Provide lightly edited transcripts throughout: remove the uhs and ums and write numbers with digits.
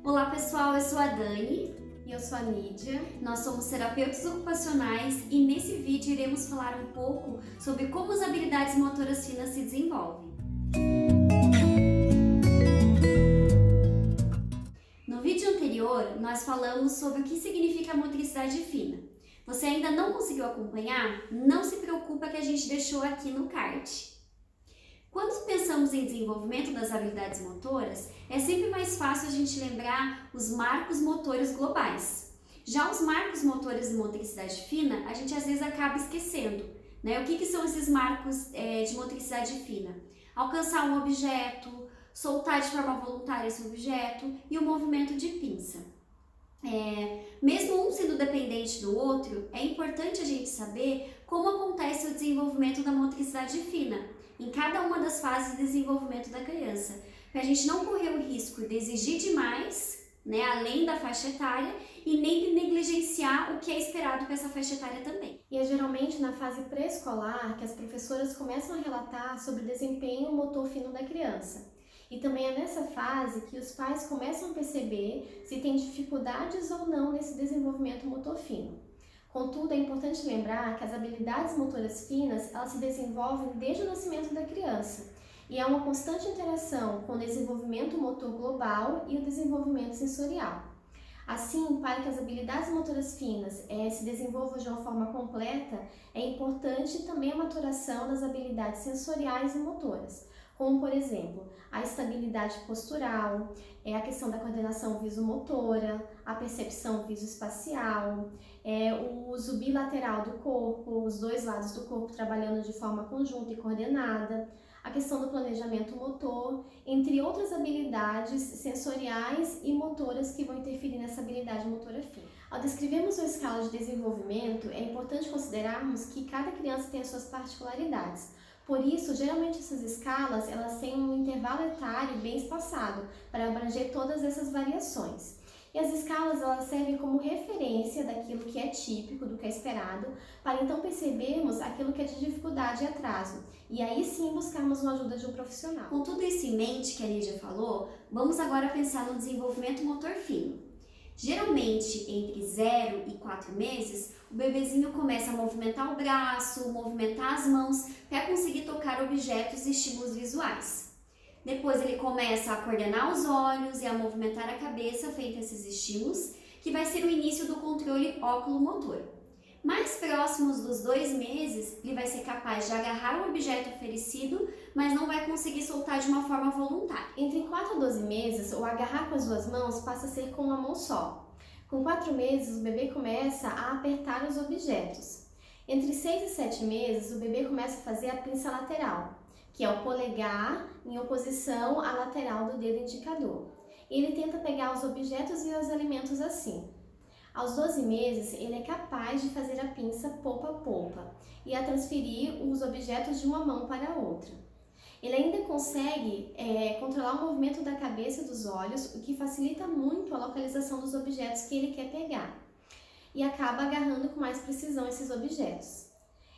Olá pessoal, eu sou a Dani. E eu sou a Nídia. Nós somos terapeutas ocupacionais e nesse vídeo iremos falar um pouco sobre como as habilidades motoras finas se desenvolvem. No vídeo anterior, nós falamos sobre o que significa a motricidade fina. Você ainda não conseguiu acompanhar? Não se preocupa que a gente deixou aqui no card. Quando pensamos em desenvolvimento das habilidades motoras, é sempre mais fácil a gente lembrar os marcos motores globais. Já os marcos motores de motricidade fina, a gente às vezes acaba esquecendo, né? O que são esses marcos de motricidade fina? Alcançar um objeto, soltar de forma voluntária esse objeto e o movimento de pinça. Mesmo um sendo dependente do outro, é importante a gente saber como acontece o desenvolvimento da motricidade fina em cada uma das fases de desenvolvimento da criança, para a gente não correr o risco de exigir demais, né, além da faixa etária, e nem de negligenciar o que é esperado para essa faixa etária também. E é geralmente na fase pré-escolar que as professoras começam a relatar sobre o desempenho motor fino da criança. E também é nessa fase que os pais começam a perceber se tem dificuldades ou não nesse desenvolvimento motor fino. Contudo, é importante lembrar que as habilidades motoras finas, elas se desenvolvem desde o nascimento da criança e há uma constante interação com o desenvolvimento motor global e o desenvolvimento sensorial. Assim, para que as habilidades motoras finas se desenvolvam de uma forma completa, é importante também a maturação das habilidades sensoriais e motoras, como, por exemplo, a estabilidade postural, a questão da coordenação visomotora, a percepção visoespacial, o uso bilateral do corpo, os dois lados do corpo trabalhando de forma conjunta e coordenada, a questão do planejamento motor, entre outras habilidades sensoriais e motoras que vão interferir nessa habilidade motora fina. Ao descrevermos uma escala de desenvolvimento, é importante considerarmos que cada criança tem as suas particularidades. Por isso, geralmente essas escalas elas têm um intervalo etário bem espaçado para abranger todas essas variações. E as escalas elas servem como referência daquilo que é típico, do que é esperado, para então percebermos aquilo que é de dificuldade e atraso. E aí sim buscarmos uma ajuda de um profissional. Com tudo isso em mente que a Lídia falou, vamos agora pensar no desenvolvimento motor fino. Geralmente, entre 0 e 4 meses, o bebezinho começa a movimentar o braço, movimentar as mãos para conseguir tocar objetos e estímulos visuais. Depois ele começa a coordenar os olhos e a movimentar a cabeça frente a esses estímulos, que vai ser o início do controle óculo-motor. Mais próximos dos 2 meses, ele vai ser capaz de agarrar o objeto oferecido, mas não vai conseguir soltar de uma forma voluntária. Entre 4 a 12 meses, o agarrar com as duas mãos passa a ser com uma mão só. Com 4 meses, o bebê começa a apertar os objetos. Entre 6 e 7 meses, o bebê começa a fazer a pinça lateral, que é o polegar em oposição à lateral do dedo indicador. Ele tenta pegar os objetos e os alimentos assim. Aos 12 meses, ele é capaz de fazer a pinça polpa a polpa e a transferir os objetos de uma mão para a outra. Ele ainda consegue controlar o movimento da cabeça e dos olhos, o que facilita muito a localização dos objetos que ele quer pegar e acaba agarrando com mais precisão esses objetos.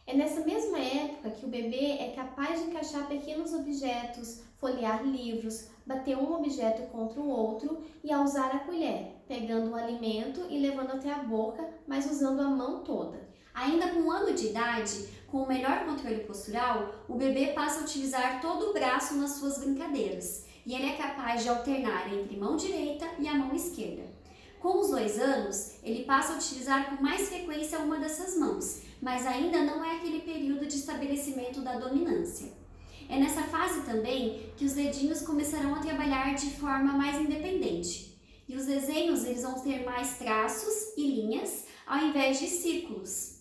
É nessa mesma época que o bebê é capaz de encaixar pequenos objetos, folhear livros, bater um objeto contra o outro e a usar a colher, pegando o alimento e levando até a boca, mas usando a mão toda. Ainda com 1 ano de idade, com o melhor controle postural, o bebê passa a utilizar todo o braço nas suas brincadeiras e ele é capaz de alternar entre mão direita e a mão esquerda. Com os 2 anos, ele passa a utilizar com mais frequência uma dessas mãos, mas ainda não é aquele período de estabelecimento da dominância. É nessa fase também que os dedinhos começarão a trabalhar de forma mais independente. E os desenhos eles vão ter mais traços e linhas ao invés de círculos.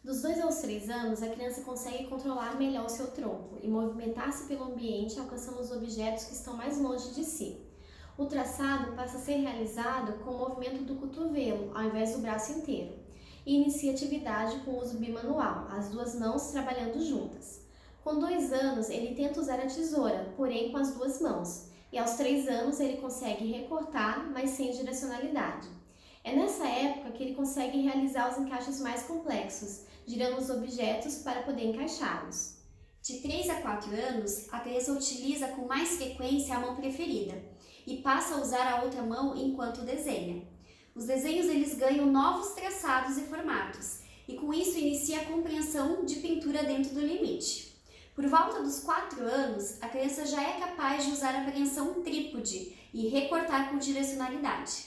Dos 2 aos 3 anos, a criança consegue controlar melhor o seu tronco e movimentar-se pelo ambiente alcançando os objetos que estão mais longe de si. O traçado passa a ser realizado com o movimento do cotovelo, ao invés do braço inteiro, e inicia a atividade com o uso bimanual, as duas mãos trabalhando juntas. Com 2 anos, ele tenta usar a tesoura, porém com as duas mãos, e aos 3 anos ele consegue recortar, mas sem direcionalidade. É nessa época que ele consegue realizar os encaixes mais complexos, girando os objetos para poder encaixá-los. De 3 a 4 anos, a criança utiliza com mais frequência a mão preferida. e passa a usar a outra mão enquanto desenha. Os desenhos eles ganham novos traçados e formatos, e com isso inicia a compreensão de pintura dentro do limite. Por volta dos 4 anos, a criança já é capaz de usar a apreensão trípode e recortar com direcionalidade.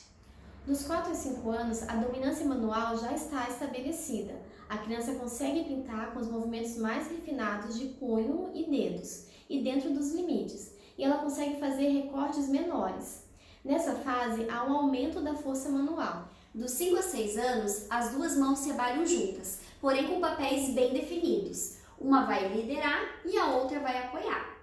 Dos 4 a 5 anos, a dominância manual já está estabelecida. A criança consegue pintar com os movimentos mais refinados de punho e dedos, e dentro dos limites, e ela consegue fazer recortes menores. Nessa fase, há um aumento da força manual. Dos 5 a 6 anos, as duas mãos trabalham juntas, porém com papéis bem definidos. Uma vai liderar e a outra vai apoiar.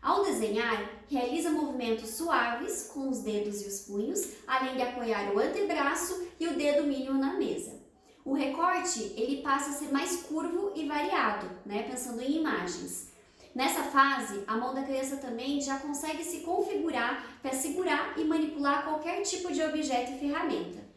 Ao desenhar, realiza movimentos suaves com os dedos e os punhos, além de apoiar o antebraço e o dedo mínimo na mesa. O recorte ele passa a ser mais curvo e variado, pensando em imagens. Nessa fase, a mão da criança também já consegue se configurar para segurar e manipular qualquer tipo de objeto e ferramenta.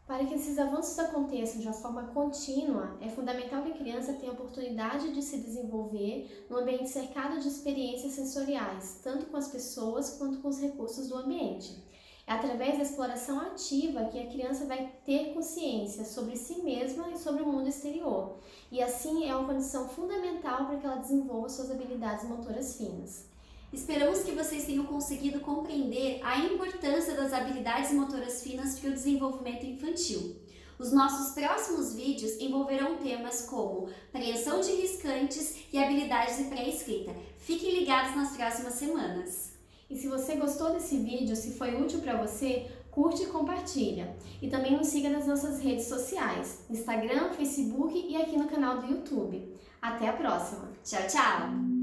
Para que esses avanços aconteçam de uma forma contínua, é fundamental que a criança tenha a oportunidade de se desenvolver num ambiente cercado de experiências sensoriais, tanto com as pessoas quanto com os recursos do ambiente. É através da exploração ativa que a criança vai ter consciência sobre si mesma e sobre o mundo exterior, e assim é uma condição fundamental para que ela desenvolva suas habilidades motoras finas. Esperamos que vocês tenham conseguido compreender a importância das habilidades motoras finas para o desenvolvimento infantil. Os nossos próximos vídeos envolverão temas como apreensão de riscantes e habilidades de pré-escrita. Fiquem ligados nas próximas semanas. E se você gostou desse vídeo, se foi útil para você, curte e compartilha. E também nos siga nas nossas redes sociais, Instagram, Facebook e aqui no canal do YouTube. Até a próxima! Tchau, tchau!